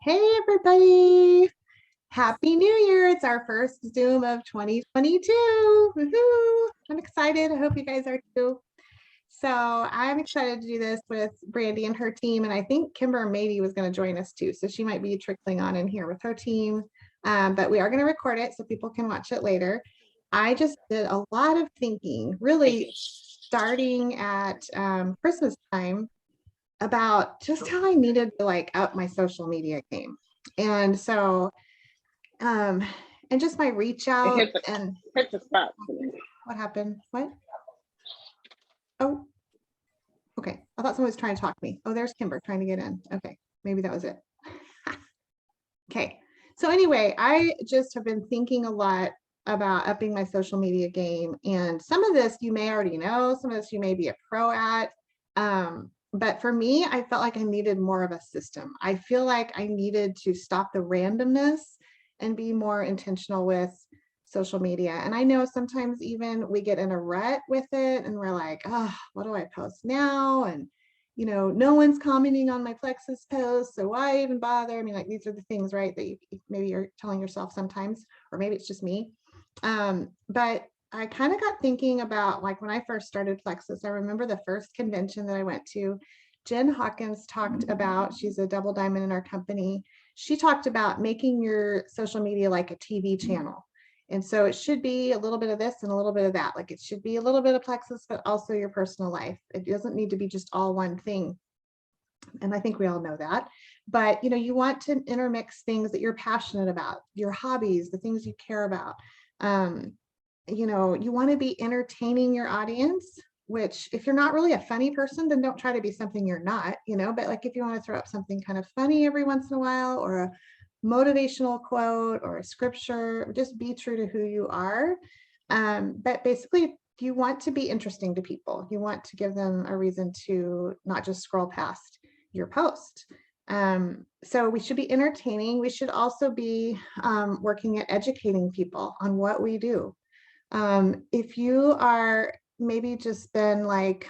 Hey everybody! Happy New Year! It's our first Zoom of 2022. Woohoo! I'm excited. I hope you guys are too. So I'm excited to do this with Brandy and her team, and I think Kimber maybe was going to join us too. So she might be trickling on in here with her team. But we are going to record it so people can watch it later. I just did a lot of thinking, really starting at Christmas time about just how I needed to like up my social media game. And so, um, and just my reach It out hit and the spot for me. what happened? What? Oh, okay. I thought someone was trying to talk to me. Oh, there's Kimber trying to get in. Okay, maybe that was it. Okay. So anyway, I just have been thinking a lot about upping my social media game. And some of this you may already know, some of this you may be a pro at. But for me, I felt like I needed more of a system. I feel like I needed to stop the randomness and be more intentional with social media. And I know sometimes even we get in a rut with it and we're like, oh, what do I post now? And no one's commenting on my Plexus post, so why even bother? I mean, like these are the things, right, that maybe you're telling yourself sometimes, or maybe it's just me. But I kind of got thinking about like when I first started Plexus, I remember the first convention that I went to, Jen Hawkins talked about, she's a double diamond in our company. She talked about making your social media like a TV channel. And so it should be a little bit of this and a little bit of that. Like it should be a little bit of Plexus, but also your personal life. It doesn't need to be just all one thing. And I think we all know that. But you want to intermix things that you're passionate about, your hobbies, the things you care about. You want to be entertaining your audience, which if you're not really a funny person, then don't try to be something you're not, but like if you want to throw up something kind of funny every once in a while, or a motivational quote or a scripture, just be true to who you are. But basically, you want to be interesting to people. You want to give them a reason to not just scroll past your post. So we should be entertaining. We should also be working at educating people on what we do. If you are maybe just been like,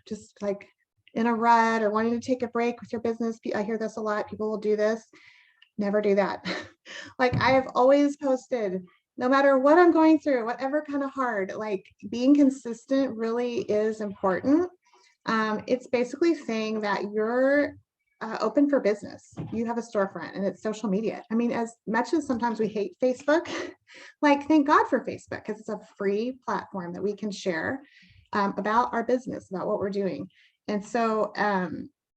just like in a rut or wanting to take a break with your business, I hear this a lot. People will do this. Never do that. Like I have always posted, no matter what I'm going through, whatever kind of hard, like being consistent really is important. It's basically saying that you're open for business. You have a storefront and it's social media. I mean, as much as sometimes we hate Facebook, like thank God for Facebook because it's a free platform that we can share about our business, about what we're doing. And so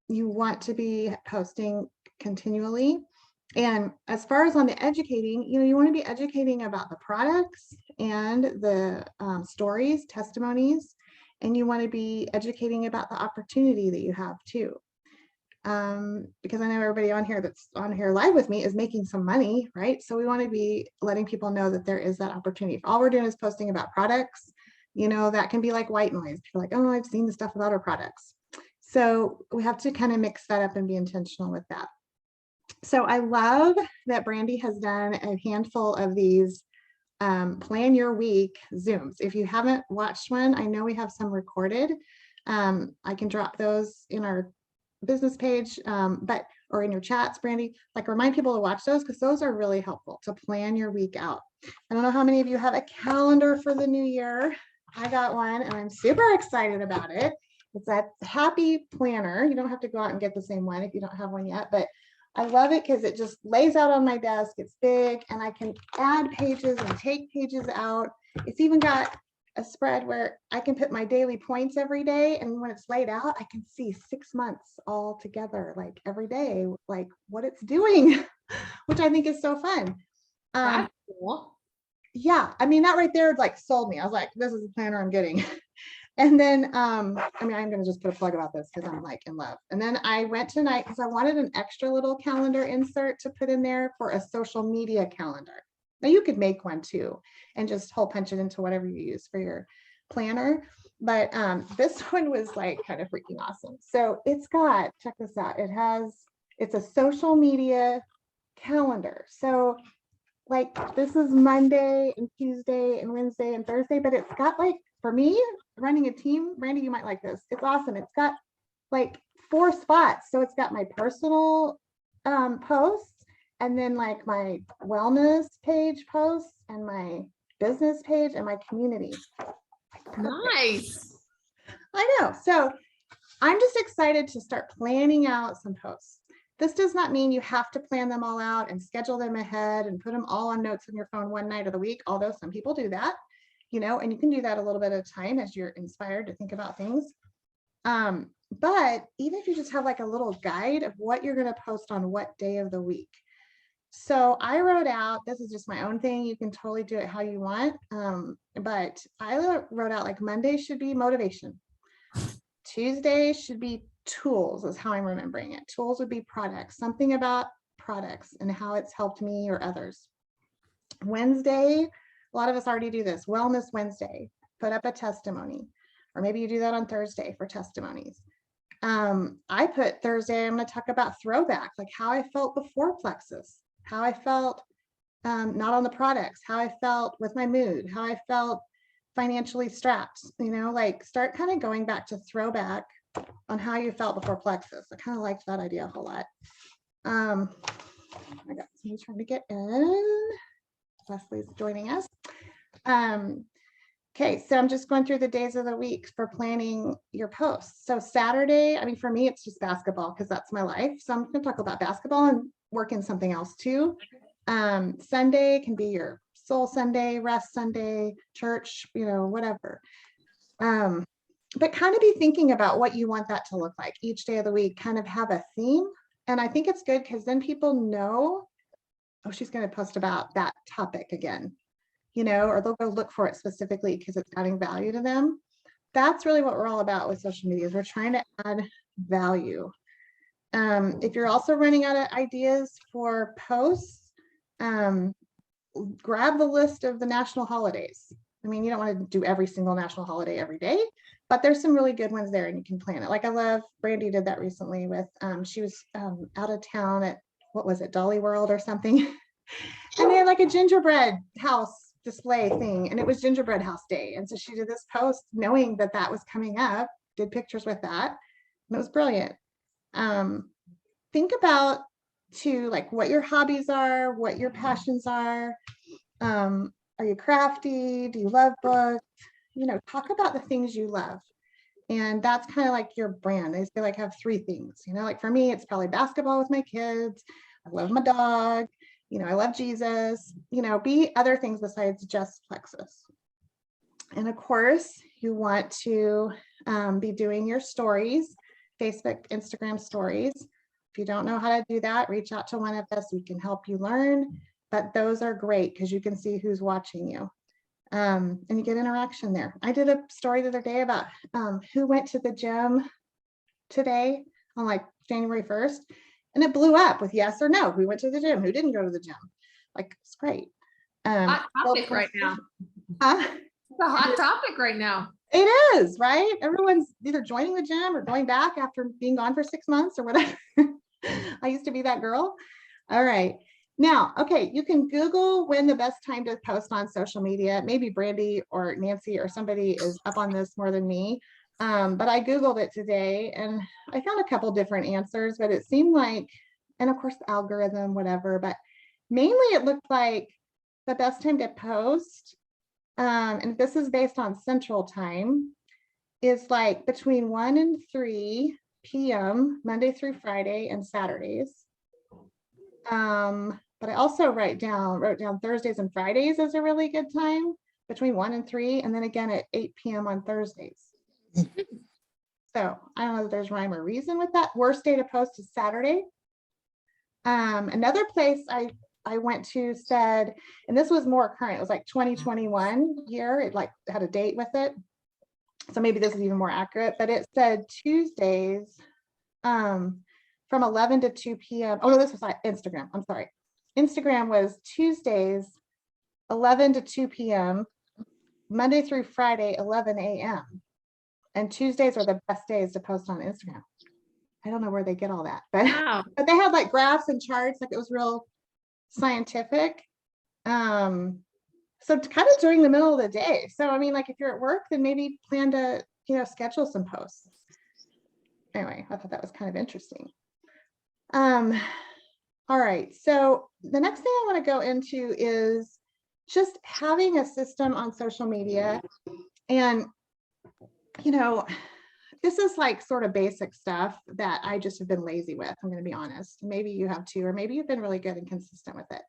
you want to be posting continually. And as far as on the educating, you want to be educating about the products and the stories, testimonies, and you want to be educating about the opportunity that you have too. Because I know everybody on here that's on here live with me is making some money, right? So we want to be letting people know that there is that opportunity. If all we're doing is posting about products, that can be like white noise. People are like, oh, I've seen the stuff about our products. So we have to kind of mix that up and be intentional with that. So I love that Brandy has done a handful of these plan your week Zooms. If you haven't watched one, I know we have some recorded. I can drop those in our business page, or in your chats, Brandy, like remind people to watch those because those are really helpful to plan your week out. I don't know how many of you have a calendar for the new year. I got one and I'm super excited about it. It's a happy planner. You don't have to go out and get the same one if you don't have one yet, but I love it because it just lays out on my desk. It's big and I can add pages and take pages out. It's even got a spread where I can put my daily points every day. And when it's laid out, I can see 6 months all together, like every day, like what it's doing, which I think is so fun. That's cool. Yeah, I mean, that right there like sold me. I was like, this is the planner I'm getting. And then, I mean, I'm going to just put a plug about this because I'm like in love. And then I went tonight because I wanted an extra little calendar insert to put in there for a social media calendar. Now you could make one too and just hole punch it into whatever you use for your planner. But this one was like kind of freaking awesome. So it's got, check this out. It's a social media calendar. So like this is Monday and Tuesday and Wednesday and Thursday, but it's got like, for me, running a team, Randy, you might like this. It's awesome. It's got like 4 spots. So it's got my personal posts. and then like my wellness page posts and my business page and my community. Nice. I know. So I'm just excited to start planning out some posts. This does not mean you have to plan them all out and schedule them ahead and put them all on notes on your phone one night of the week, although some people do that, and you can do that a little bit at a time as you're inspired to think about things. But even if you just have like a little guide of what you're going to post on what day of the week. So I wrote out, this is just my own thing. You can totally do it how you want. But I wrote out like Monday should be motivation. Tuesday should be tools is how I'm remembering it. Tools would be products, something about products and how it's helped me or others. Wednesday, a lot of us already do this. Wellness Wednesday, put up a testimony, or maybe you do that on Thursday for testimonies. I put Thursday, I'm going to talk about throwback, like how I felt before Plexus, how I felt not on the products, how I felt with my mood, how I felt financially strapped, like start kind of going back to throwback on how you felt before Plexus. I kind of liked that idea a whole lot. I got somebody trying to get in. Leslie's joining us. Okay, so I'm just going through the days of the week for planning your posts. So Saturday, I mean, for me, it's just basketball because that's my life. So I'm going to talk about basketball and work in something else too. Sunday can be your soul Sunday, rest Sunday, church, whatever. But kind of be thinking about what you want that to look like each day of the week, kind of have a theme. And I think it's good because then people know, oh, she's going to post about that topic again, or they'll go look for it specifically because it's adding value to them. That's really what we're all about with social media is we're trying to add value. If you're also running out of ideas for posts, grab the list of the national holidays. I mean, you don't want to do every single national holiday every day, but there's some really good ones there and you can plan it. Like I love, Brandy did that recently with, she was out of town at, what was it, Dolly World or something. And they had like a gingerbread house display thing and it was gingerbread house day. And so she did this post knowing that that was coming up, did pictures with that. And it was brilliant. Think about too, like what your hobbies are, what your passions are. Are you crafty? Do you love books? Talk about the things you love. And that's kind of like your brand. They say like have three things, like for me, it's probably basketball with my kids. I love my dog. I love Jesus, be other things besides just Plexus. And of course, you want to be doing your stories, Facebook, Instagram stories. If you don't know how to do that, reach out to one of us. We can help you learn. But those are great because you can see who's watching you. And you get interaction there. I did a story the other day about who went to the gym today on like January 1st. And it blew up with yes or no. Who went to the gym? Who didn't go to the gym? Like, it's great. Hot topic right now. Huh? It's a hot topic right now. It is, right? Everyone's either joining the gym or going back after being gone for 6 months or whatever. I used to be that girl. All right. Now, okay, you can Google when the best time to post on social media. Maybe Brandy or Nancy or somebody is up on this more than me. But I Googled it today and I found a couple different answers, but it seemed like, and of course the algorithm, whatever, but mainly it looked like the best time to post, and this is based on Central Time, is like between 1 and 3 p.m. Monday through Friday and Saturdays. But I also wrote down Thursdays and Fridays as a really good time between 1 and 3, and then again at 8 p.m. on Thursdays. So I don't know if there's rhyme or reason with that. Worst day to post is Saturday. Another place I went to said, and this was more current, it was like 2021 year, it like had a date with it. So maybe this is even more accurate, but it said Tuesdays from 11 to 2 p.m. Oh no, this was like Instagram. I'm sorry. Instagram was Tuesdays 11 to 2 p.m. Monday through Friday 11 a.m. And Tuesdays are the best days to post on Instagram. I don't know where they get all that, but, Wow. but they had like graphs and charts, like it was real scientific. So kind of during the middle of the day. So, I mean, like if you're at work, then maybe plan to, schedule some posts. Anyway, I thought that was kind of interesting. All right, so the next thing I want to go into is just having a system on social media. And, you know, this is like sort of basic stuff that I just have been lazy with. I'm going to be honest. Maybe you have too, or maybe you've been really good and consistent with it.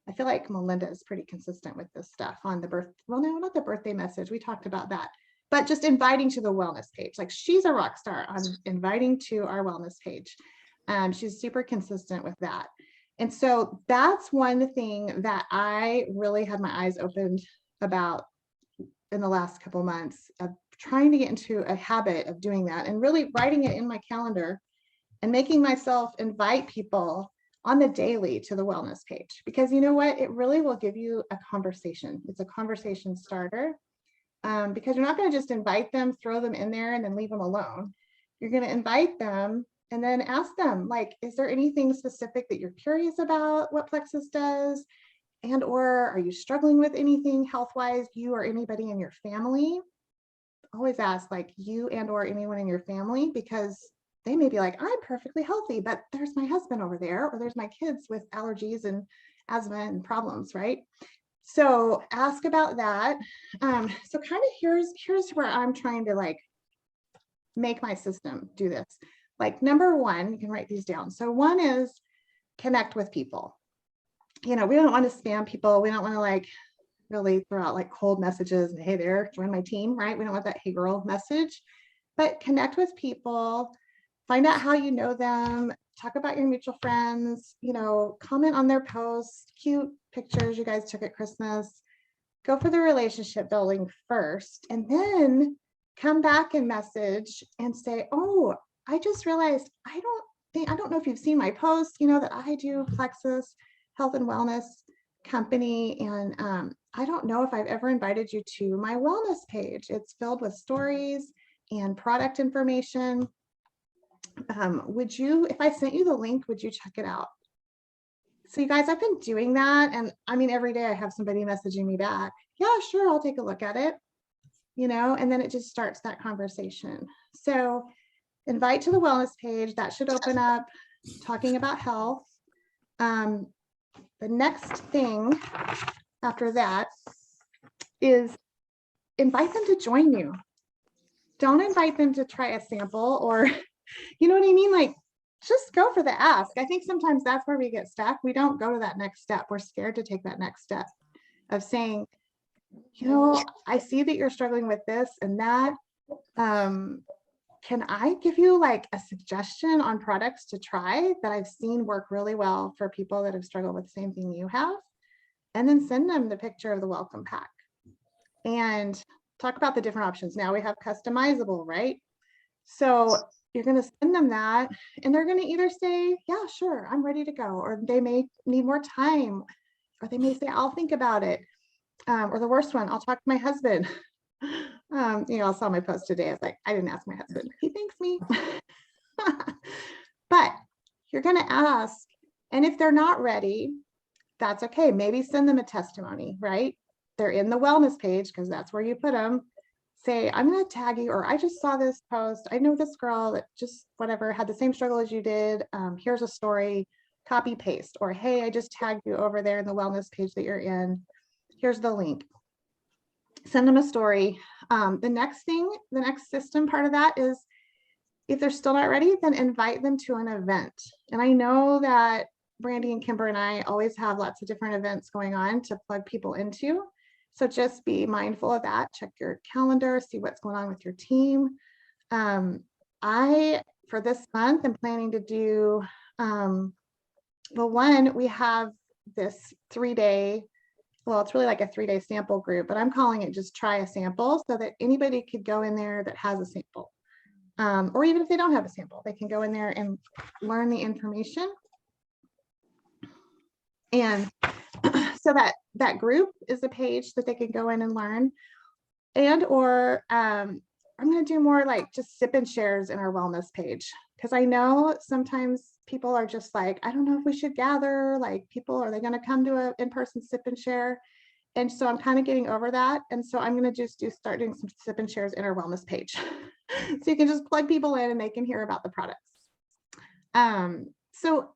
I feel like Melinda is pretty consistent with this stuff on the well, no, not the birthday message. We talked about that, but just inviting to the wellness page. Like she's a rock star on inviting to our wellness page. She's super consistent with that. And so that's one thing that I really had my eyes opened about in the last couple of months of trying to get into a habit of doing that and really writing it in my calendar and making myself invite people on the daily to the wellness page, because you know what, it really will give you a conversation. It's a conversation starter, because you're not going to just invite them, throw them in there and then leave them alone. You're going to invite them and then ask them, like, is there anything specific that you're curious about what Plexus does? And or are you struggling with anything health-wise, you or anybody in your family? Always ask like you and or anyone in your family, because they may be like, I'm perfectly healthy, but there's my husband over there, or there's my kids with allergies and asthma and problems, right? So ask about that. So kind of here's where I'm trying to like make my system do this. Like number one, you can write these down. So one is connect with people. You know, we don't want to spam people. We don't want to like really throw out like cold messages and hey there, join my team, right? We don't want that hey girl message, but connect with people, find out how you know them, talk about your mutual friends, you know, comment on their posts, cute pictures you guys took at Christmas. Go for the relationship building first, and then come back and message and say, oh, I just realized I don't know if you've seen my post, you know, that I do Plexus Health and Wellness company, and I don't know if I've ever invited you to my wellness page. It's filled with stories and product information. Would you, if I sent you the link, would you check it out? So you guys, I've been doing that. And I mean, every day I have somebody messaging me back. Yeah, sure, I'll take a look at it, you know, and then it just starts that conversation. So invite to the wellness page, that should open up talking about health. The next thing after that is invite them to join you. Don't invite them to try a sample, or, you know what I mean? Like, just go for the ask. I think sometimes that's where we get stuck. We don't go to that next step. We're scared to take that next step of saying, you know, I see that you're struggling with this and that. Can I give you like a suggestion on products to try that I've seen work really well for people that have struggled with the same thing you have? And then send them the picture of the welcome pack and talk about the different options. Now we have customizable, right? So you're going to send them that and they're going to either say, yeah, sure, I'm ready to go. Or they may need more time, or they may say, I'll think about it. Or the worst one, I'll talk to my husband. You know, I saw my post today. I was like, I didn't ask my husband. He thanks me. But you're going to ask. And if they're not ready, that's okay. Maybe send them a testimony, right? They're in the wellness page because that's where you put them. Say, I'm going to tag you, or I just saw this post. I know this girl that just whatever had the same struggle as you did. Here's a story, copy paste, or hey, I just tagged you over there in the wellness page that you're in. Here's the link. Send them a story. The next thing, the next system part of that is if they're still not ready, then invite them to an event. And I know that Brandy and Kimber and I always have lots of different events going on to plug people into. So just be mindful of that. Check your calendar, see what's going on with your team. For this month, I'm planning to do, well, one, we have this 3-day, well, it's really like a 3-day sample group, but I'm calling it just try a sample, so that anybody could go in there that has a sample. Or even if they don't have a sample, they can go in there and learn the information. And so that group is a page that they can go in and learn. And or I'm going to do more like just sip and shares in our wellness page, because I know sometimes people are just like, I don't know if we should gather, like people, are they going to come to an in-person sip and share? And so I'm kind of getting over that. And so I'm going to just start doing some sip and shares in our wellness page. So you can just plug people in and they can hear about the products. So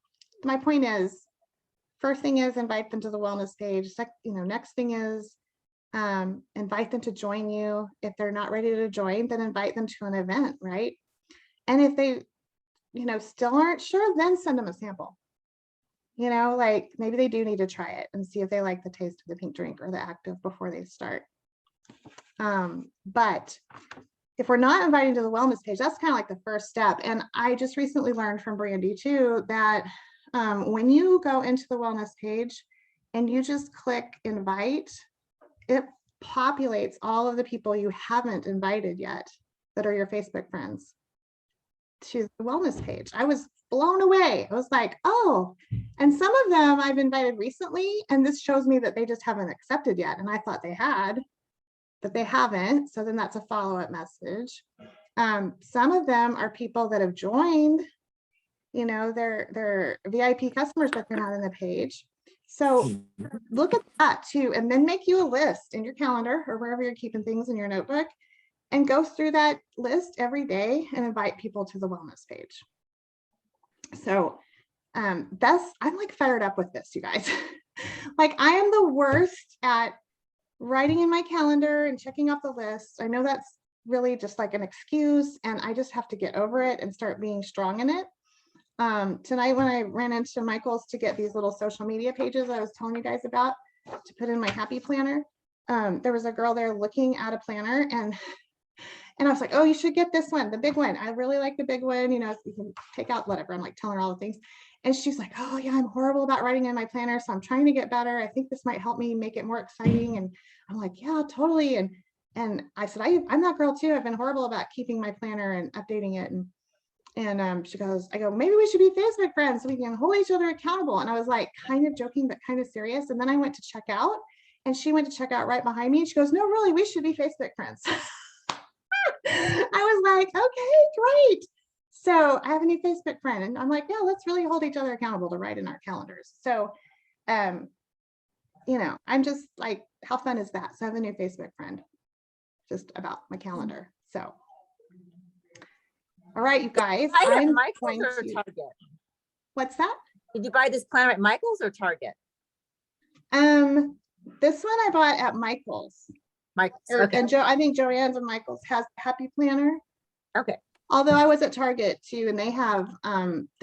my point is, first thing is invite them to the wellness page. Next thing is invite them to join you. If they're not ready to join, then invite them to an event, right? And if they, still aren't sure, then send them a sample. Like maybe they do need to try it and see if they like the taste of the pink drink or the active before they start. But if we're not inviting to the wellness page, that's kind of like the first step. And I just recently learned from Brandy too, that when you go into the wellness page and you just click invite, it populates all of the people you haven't invited yet that are your Facebook friends to the wellness page. I was blown away. I was like, oh, and some of them I've invited recently, and this shows me that they just haven't accepted yet. And I thought they had, but they haven't. So then that's a follow-up message. Some of them are people that have joined, they're VIP customers, but they're not on the page. So look at that too, and then make you a list in your calendar or wherever you're keeping things in your notebook, and go through that list every day and invite people to the wellness page. So I'm like fired up with this, you guys. Like I am the worst at writing in my calendar and checking off the list. I know that's really just like an excuse, and I just have to get over it and start being strong in it. Tonight when I ran into Michael's to get these little social media pages I was telling you guys about to put in my happy planner, there was a girl there looking at a planner, and I was like, oh, you should get this one, the big one. I really like the big one. You can take out whatever. I'm like telling her all the things. And she's like, oh yeah, I'm horrible about writing in my planner. So I'm trying to get better. I think this might help me make it more exciting. And I'm like, yeah, totally. And I said, I'm that girl too. I've been horrible about keeping my planner and updating it. And she goes, I go, maybe we should be Facebook friends so we can hold each other accountable. And I was like, kind of joking, but kind of serious. And then I went to check out, and she went to check out right behind me. She goes, no, really, we should be Facebook friends. I was like, okay, great. So I have a new Facebook friend, and I'm like, yeah, let's really hold each other accountable to write in our calendars. So, I'm just like, how fun is that? So I have a new Facebook friend just about my calendar. So, all right, you guys. I'm Michael's or Target? What's that? Did you buy this planner at Michael's or Target? This one I bought at Michael's. Okay. And I think Joanne's and Michael's has Happy Planner. Okay. Although I was at Target too, and they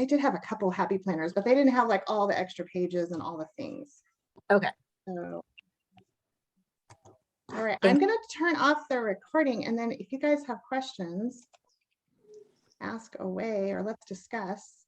did have a couple Happy Planners, but they didn't have like all the extra pages and all the things. Okay. So, all right, I'm gonna turn off the recording, and then if you guys have questions, ask away or let's discuss.